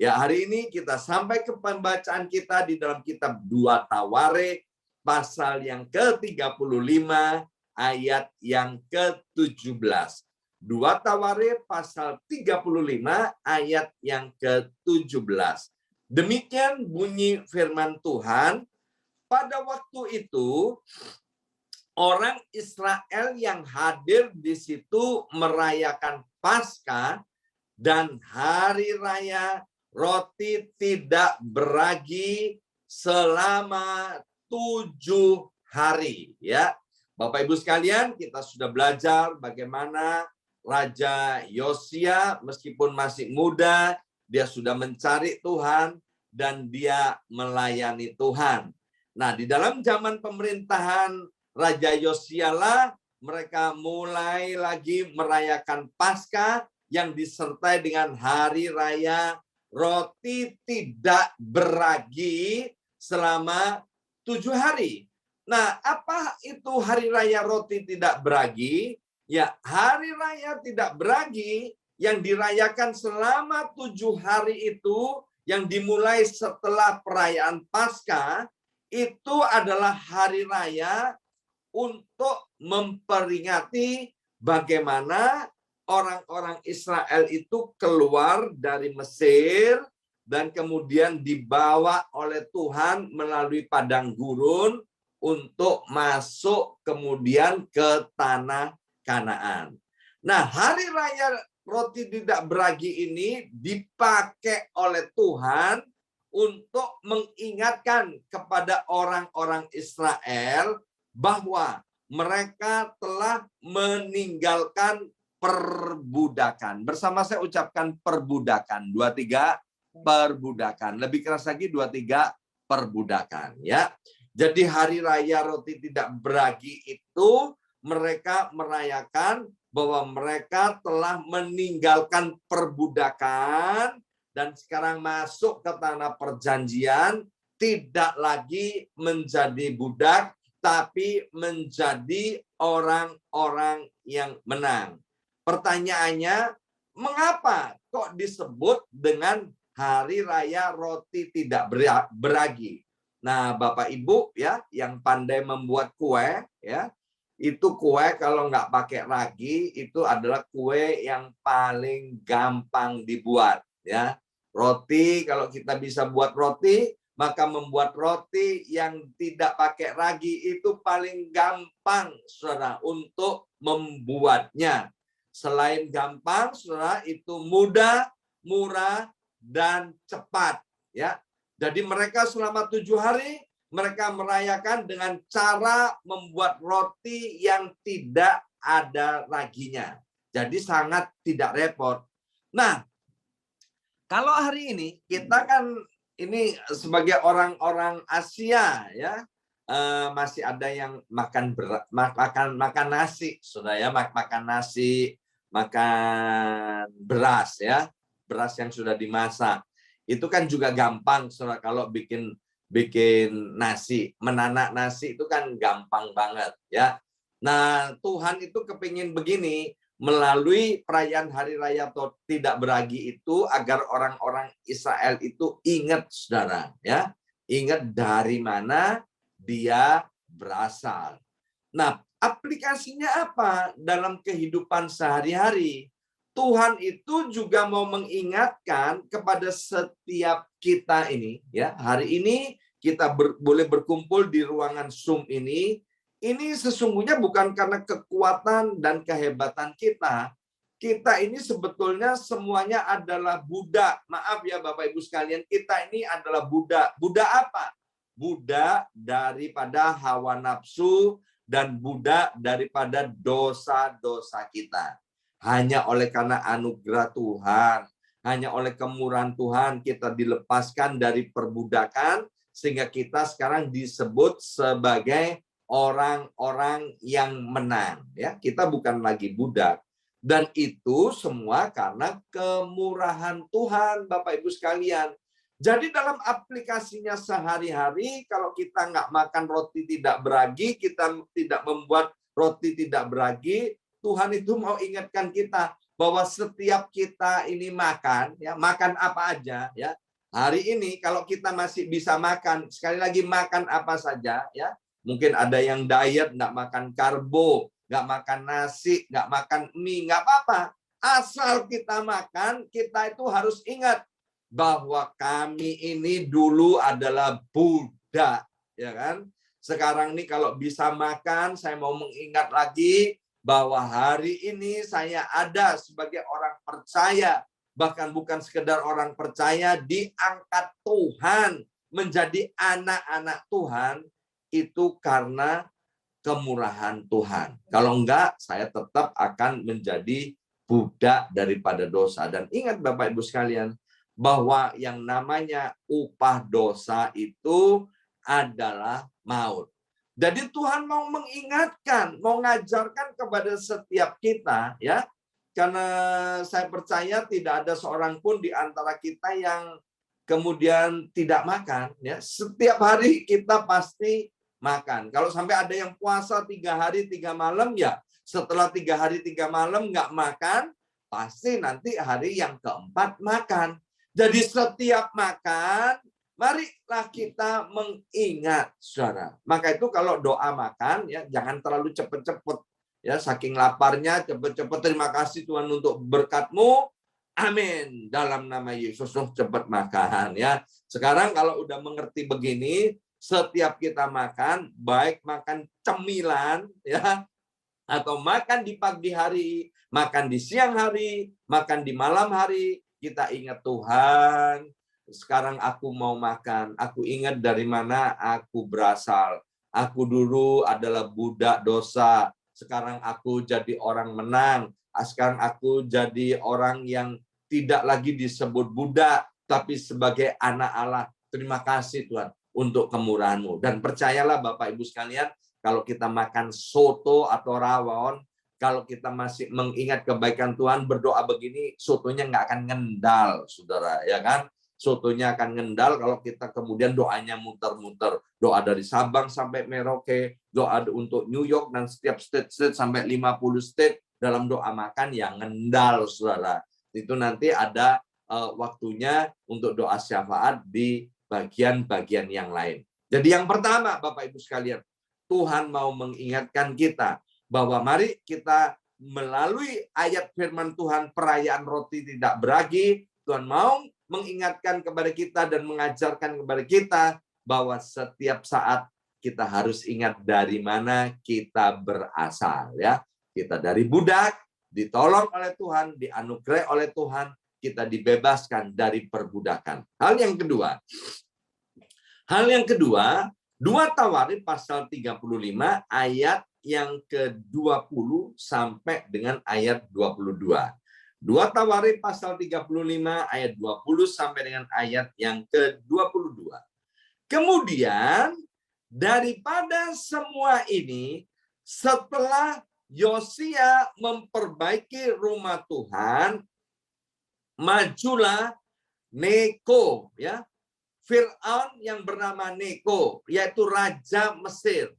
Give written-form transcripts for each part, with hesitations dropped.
Ya, hari ini kita sampai ke pembacaan kita di dalam kitab 2 Tawarik, pasal yang ke-35, ayat yang ke-17. 2 Tawarik, pasal 35, ayat yang ke-17. Demikian bunyi firman Tuhan, pada waktu itu, orang Israel yang hadir di situ merayakan Paskah dan hari raya roti tidak beragi selama 7 hari. Ya, Bapak Ibu sekalian, kita sudah belajar bagaimana Raja Yosia meskipun masih muda, dia sudah mencari Tuhan dan dia melayani Tuhan. Nah, di dalam zaman pemerintahan Raja Yosia lah mereka mulai lagi merayakan Paskah yang disertai dengan hari raya roti tidak beragi selama 7 hari. Nah, apa itu hari raya roti tidak beragi? Ya, hari raya tidak beragi yang dirayakan selama 7 hari itu, yang dimulai setelah perayaan Paskah, itu adalah hari raya untuk memperingati bagaimana orang-orang Israel itu keluar dari Mesir dan kemudian dibawa oleh Tuhan melalui padang gurun untuk masuk kemudian ke tanah Kanaan. Nah, hari raya roti tidak beragi ini dipakai oleh Tuhan untuk mengingatkan kepada orang-orang Israel bahwa mereka telah meninggalkan perbudakan. Bersama saya ucapkan perbudakan. 23 perbudakan. Lebih keras lagi 23 perbudakan. Ya. Jadi hari raya roti tidak beragi itu mereka merayakan bahwa mereka telah meninggalkan perbudakan dan sekarang masuk ke tanah perjanjian, tidak lagi menjadi budak, tapi menjadi orang-orang yang menang. Pertanyaannya, mengapa kok disebut dengan hari raya roti tidak beragi? Nah, Bapak Ibu ya, yang pandai membuat kue ya, itu kue kalau nggak pakai ragi itu adalah kue yang paling gampang dibuat ya. Roti, kalau kita bisa buat roti, maka membuat roti yang tidak pakai ragi itu paling gampang, saudara, untuk membuatnya. Selain gampang, saudara, itu mudah, murah, dan cepat. Ya, jadi mereka selama 7 hari, mereka merayakan dengan cara membuat roti yang tidak ada raginya. Jadi sangat tidak repot. Nah, kalau hari ini kita kan ini sebagai orang-orang Asia ya, masih ada yang makan nasi, saudara ya, makan nasi, makan beras ya, beras yang sudah dimasak. Itu kan juga gampang, saudara, kalau bikin nasi, menanak nasi itu kan gampang banget ya. Nah, Tuhan itu kepingin begini, melalui perayaan hari raya tidak beragi itu agar orang-orang Israel itu ingat, saudara ya, ingat dari mana dia berasal. Nah, aplikasinya apa dalam kehidupan sehari-hari? Tuhan itu juga mau mengingatkan kepada setiap kita ini ya. Hari ini kita boleh berkumpul di ruangan Zoom ini sesungguhnya bukan karena kekuatan dan kehebatan kita. Kita ini sebetulnya semuanya adalah budak. Maaf ya Bapak Ibu sekalian, kita ini adalah budak. Budak apa? Budak daripada hawa nafsu dan budak daripada dosa-dosa kita. Hanya oleh karena anugerah Tuhan, hanya oleh kemurahan Tuhan kita dilepaskan dari perbudakan sehingga kita sekarang disebut sebagai orang-orang yang menang ya. Kita bukan lagi budak. Dan itu semua karena kemurahan Tuhan, Bapak Ibu sekalian. Jadi dalam aplikasinya sehari-hari, kalau kita nggak makan roti tidak beragi, kita tidak membuat roti tidak beragi, Tuhan itu mau ingatkan kita bahwa setiap kita ini makan, ya makan apa aja, ya. Hari ini kalau kita masih bisa makan, sekali lagi makan apa saja, ya. Mungkin ada yang diet, nggak makan karbo, nggak makan nasi, nggak makan mie, nggak apa-apa. Asal kita makan, kita itu harus ingat bahwa kami ini dulu adalah Buddha, ya kan? Sekarang nih kalau bisa makan, saya mau mengingat lagi bahwa hari ini saya ada sebagai orang percaya, bahkan bukan sekedar orang percaya, diangkat Tuhan menjadi anak-anak Tuhan, itu karena kemurahan Tuhan. Kalau enggak, saya tetap akan menjadi budak daripada dosa. Dan ingat Bapak Ibu sekalian, bahwa yang namanya upah dosa itu adalah maut. Jadi Tuhan mau mengingatkan, mau mengajarkan kepada setiap kita, ya, karena saya percaya tidak ada seorang pun di antara kita yang kemudian tidak makan, ya. Setiap hari kita pasti makan. Kalau sampai ada yang puasa 3 hari 3 malam, ya setelah 3 hari 3 malam nggak makan, pasti nanti hari yang keempat makan. Jadi setiap makan, marilah kita mengingat, saudara. Maka itu kalau doa makan, ya jangan terlalu cepet-cepet. Ya, saking laparnya, cepet-cepet terima kasih Tuhan untuk berkat-Mu. Amin. Dalam nama Yesus, cepat makan. Ya. Sekarang kalau udah mengerti begini, setiap kita makan, baik makan cemilan, ya, atau makan di pagi hari, makan di siang hari, makan di malam hari, kita ingat Tuhan. Sekarang aku mau makan. Aku ingat dari mana aku berasal. Aku dulu adalah budak dosa. Sekarang aku jadi orang menang. Sekarang aku jadi orang yang tidak lagi disebut budak, tapi sebagai anak Allah. Terima kasih Tuhan untuk kemurahan-Mu. Dan percayalah Bapak Ibu sekalian, kalau kita makan soto atau rawon, kalau kita masih mengingat kebaikan Tuhan, berdoa begini, sotonya nggak akan ngendal, saudara, ya kan? Sotonya akan ngendal kalau kita kemudian doanya muter-muter. Doa dari Sabang sampai Merauke, doa untuk New York dan setiap state sampai 50 state dalam doa makan yang ngendal, saudara. Itu nanti ada waktunya untuk doa syafaat di bagian-bagian yang lain. Jadi yang pertama, Bapak Ibu sekalian, Tuhan mau mengingatkan kita bahwa mari kita melalui ayat firman Tuhan perayaan roti tidak beragi, Tuhan mau mengingatkan kepada kita dan mengajarkan kepada kita bahwa setiap saat kita harus ingat dari mana kita berasal, ya. Kita dari budak, ditolong oleh Tuhan, dianugerai oleh Tuhan, kita dibebaskan dari perbudakan. Hal yang kedua, 2 Tawarik pasal 35 ayat yang ke-20 sampai dengan ayat 22. 2 Tawarik pasal 35 ayat 20 sampai dengan ayat yang ke-22. Kemudian daripada semua ini, setelah Yosia memperbaiki rumah Tuhan, majulah Neko, ya, Fir'aun yang bernama Neko, yaitu raja Mesir,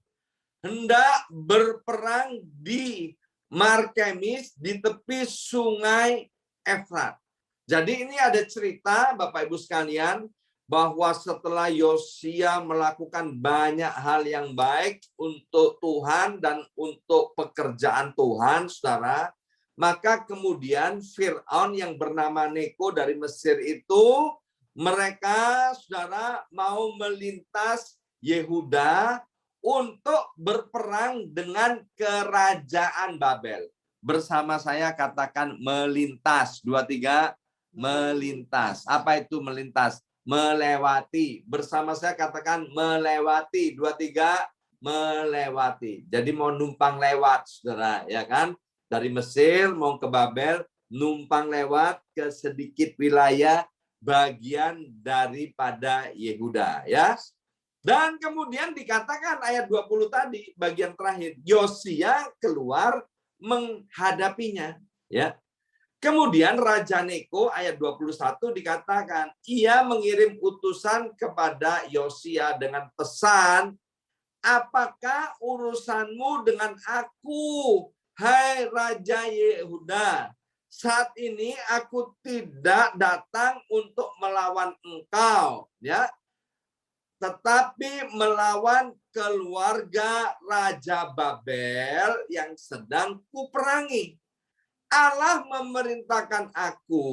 hendak berperang di Markemis di tepi sungai Efrat. Jadi ini ada cerita Bapak Ibu sekalian bahwa setelah Yosia melakukan banyak hal yang baik untuk Tuhan dan untuk pekerjaan Tuhan, saudara, maka kemudian Fir'aun yang bernama Neko dari Mesir itu, mereka, saudara, mau melintas Yehuda untuk berperang dengan kerajaan Babel. Bersama saya katakan melintas. 2, 3, melintas. Apa itu melintas? Melewati. Bersama saya katakan melewati. 2, 3, melewati. Jadi mau numpang lewat, saudara, ya kan? Dari Mesir mau ke Babel, numpang lewat ke sedikit wilayah bagian daripada Yehuda, ya. Dan kemudian dikatakan ayat 20 tadi, bagian terakhir, Yosia keluar menghadapinya, ya. Kemudian Raja Neko ayat 21 dikatakan, ia mengirim utusan kepada Yosia dengan pesan, apakah urusanmu dengan aku, hai Raja Yehuda? saat ini aku tidak datang untuk melawan engkau, ya, tetapi melawan keluarga Raja Babel yang sedang kuperangi. Allah memerintahkan aku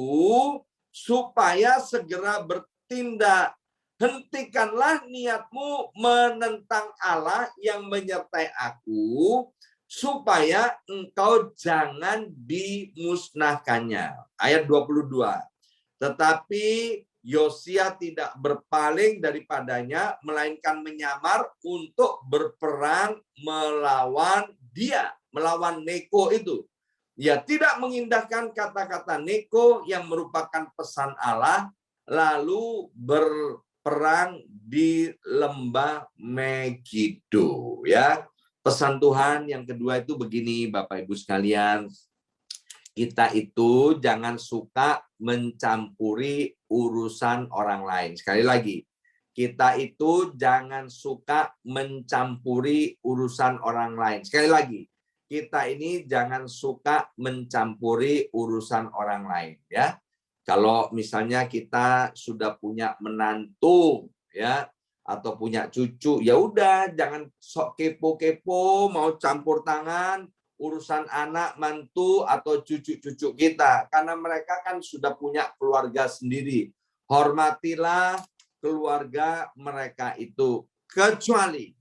supaya segera bertindak. Hentikanlah niatmu menentang Allah yang menyertai aku, supaya engkau jangan dimusnahkannya. Ayat 22. Tetapi Yosia tidak berpaling daripadanya, melainkan menyamar untuk berperang melawan dia, melawan Neko itu. Ia tidak mengindahkan kata-kata Neko yang merupakan pesan Allah, lalu berperang di lembah Megiddo. Ya, pesan Tuhan yang kedua itu begini, Bapak Ibu sekalian. Kita itu jangan suka mencampuri urusan orang lain. Sekali lagi, kita itu jangan suka mencampuri urusan orang lain. Sekali lagi, kita ini jangan suka mencampuri urusan orang lain, ya. Kalau misalnya kita sudah punya menantu, ya, atau punya cucu, ya udah jangan sok kepo-kepo mau campur tangan urusan anak, mantu, atau cucu-cucu kita. Karena mereka kan sudah punya keluarga sendiri. Hormatilah keluarga mereka itu. Kecuali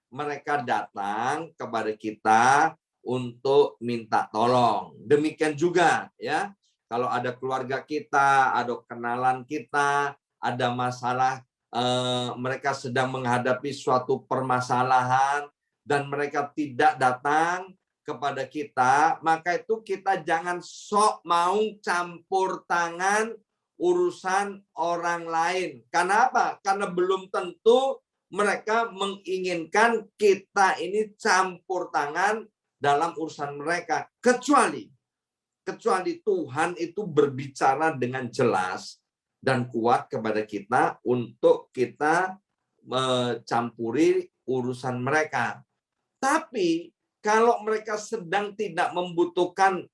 mereka datang kepada kita untuk minta tolong. Demikian juga, ya. Kalau ada keluarga kita, ada kenalan kita, ada masalah, mereka sedang menghadapi suatu permasalahan, dan mereka tidak datang kepada kita, maka itu kita jangan sok mau campur tangan urusan orang lain. Karena apa? Karena belum tentu mereka menginginkan kita ini campur tangan dalam urusan mereka. Kecuali Tuhan itu berbicara dengan jelas dan kuat kepada kita untuk kita mencampuri urusan mereka. Tapi kalau mereka sedang tidak membutuhkan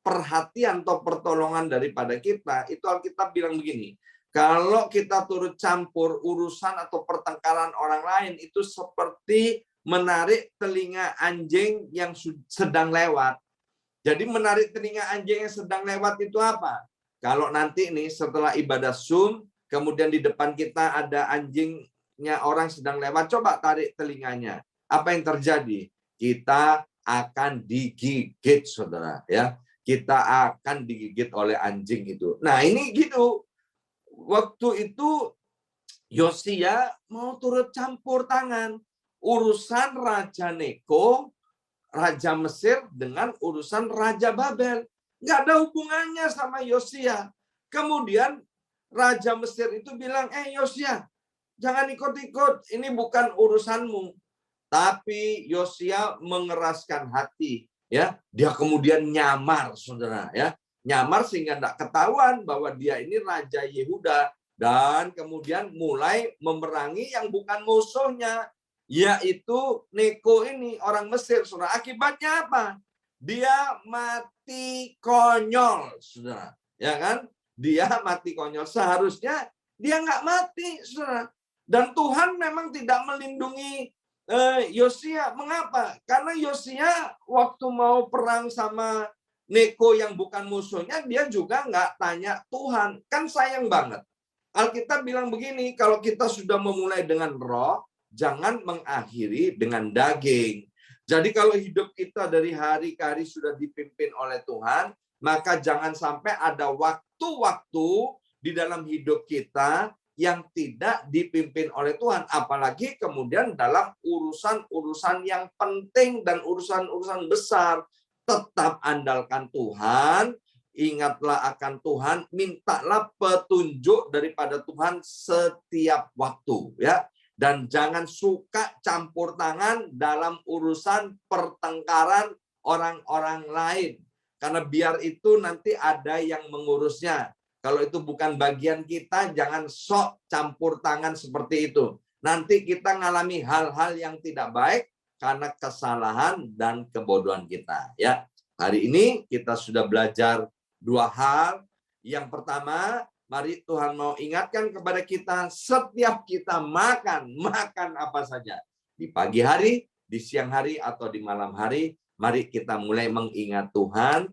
perhatian atau pertolongan daripada kita, itu Alkitab bilang begini, kalau kita turut campur urusan atau pertengkaran orang lain, itu seperti menarik telinga anjing yang sedang lewat. Jadi menarik telinga anjing yang sedang lewat itu apa? Kalau nanti nih setelah ibadah Zoom, kemudian di depan kita ada anjingnya orang sedang lewat, coba tarik telinganya. Apa yang terjadi? Kita akan digigit, saudara, ya. Kita akan digigit oleh anjing itu. Nah, ini gitu. Waktu itu Yosia mau turut campur tangan urusan Raja Neko, Raja Mesir, dengan urusan Raja Babel. Nggak ada hubungannya sama Yosia. Kemudian Raja Mesir itu bilang, Yosia, jangan ikut-ikut, ini bukan urusanmu. Tapi Yosia mengeraskan hati, ya. Dia kemudian nyamar, saudara, ya. Nyamar sehingga tidak ketahuan bahwa dia ini Raja Yehuda, dan kemudian mulai memerangi yang bukan musuhnya, yaitu Neko ini, orang Mesir, saudara. Akibatnya apa? Dia mati konyol, saudara. Ya kan? Dia mati konyol. Seharusnya dia nggak mati, saudara. Dan Tuhan memang tidak melindungi Yosia. Mengapa? Karena Yosia waktu mau perang sama Neko yang bukan musuhnya, dia juga nggak tanya Tuhan. Kan sayang banget. Alkitab bilang begini, kalau kita sudah memulai dengan roh, jangan mengakhiri dengan daging. Jadi kalau hidup kita dari hari ke hari sudah dipimpin oleh Tuhan, maka jangan sampai ada waktu-waktu di dalam hidup kita yang tidak dipimpin oleh Tuhan. Apalagi kemudian dalam urusan-urusan yang penting dan urusan-urusan besar. Tetap andalkan Tuhan, ingatlah akan Tuhan, mintalah petunjuk daripada Tuhan setiap waktu, ya. Dan jangan suka campur tangan dalam urusan pertengkaran orang-orang lain. Karena biar itu nanti ada yang mengurusnya. Kalau itu bukan bagian kita, jangan sok campur tangan seperti itu. Nanti kita ngalami hal-hal yang tidak baik karena kesalahan dan kebodohan kita. Ya, hari ini kita sudah belajar Dua hal. Yang pertama, mari Tuhan mau ingatkan kepada kita, setiap kita makan apa saja. Di pagi hari, di siang hari, atau di malam hari, mari kita mulai mengingat Tuhan.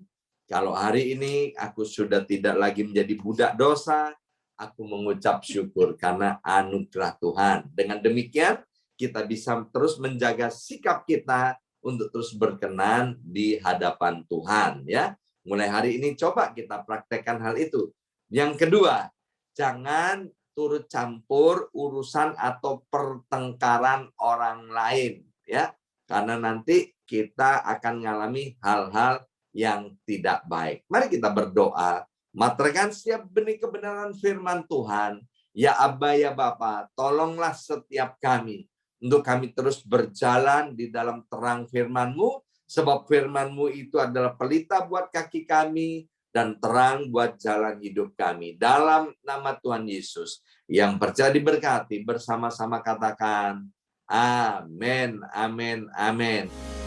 Kalau hari ini aku sudah tidak lagi menjadi budak dosa, aku mengucap syukur karena anugerah Tuhan. Dengan demikian, kita bisa terus menjaga sikap kita untuk terus berkenan di hadapan Tuhan. Ya, mulai hari ini coba kita praktekkan hal itu. Yang kedua, jangan turut campur urusan atau pertengkaran orang lain. Ya, karena nanti kita akan mengalami hal-hal yang tidak baik. Mari kita berdoa. Materkan setiap benih kebenaran firman Tuhan. Ya Aba, ya Bapa, tolonglah setiap kami untuk kami terus berjalan di dalam terang firman-Mu, sebab firman-Mu itu adalah pelita buat kaki kami dan terang buat jalan hidup kami. Dalam nama Tuhan Yesus, yang percaya diberkati, bersama-sama katakan, amin, amin, amin.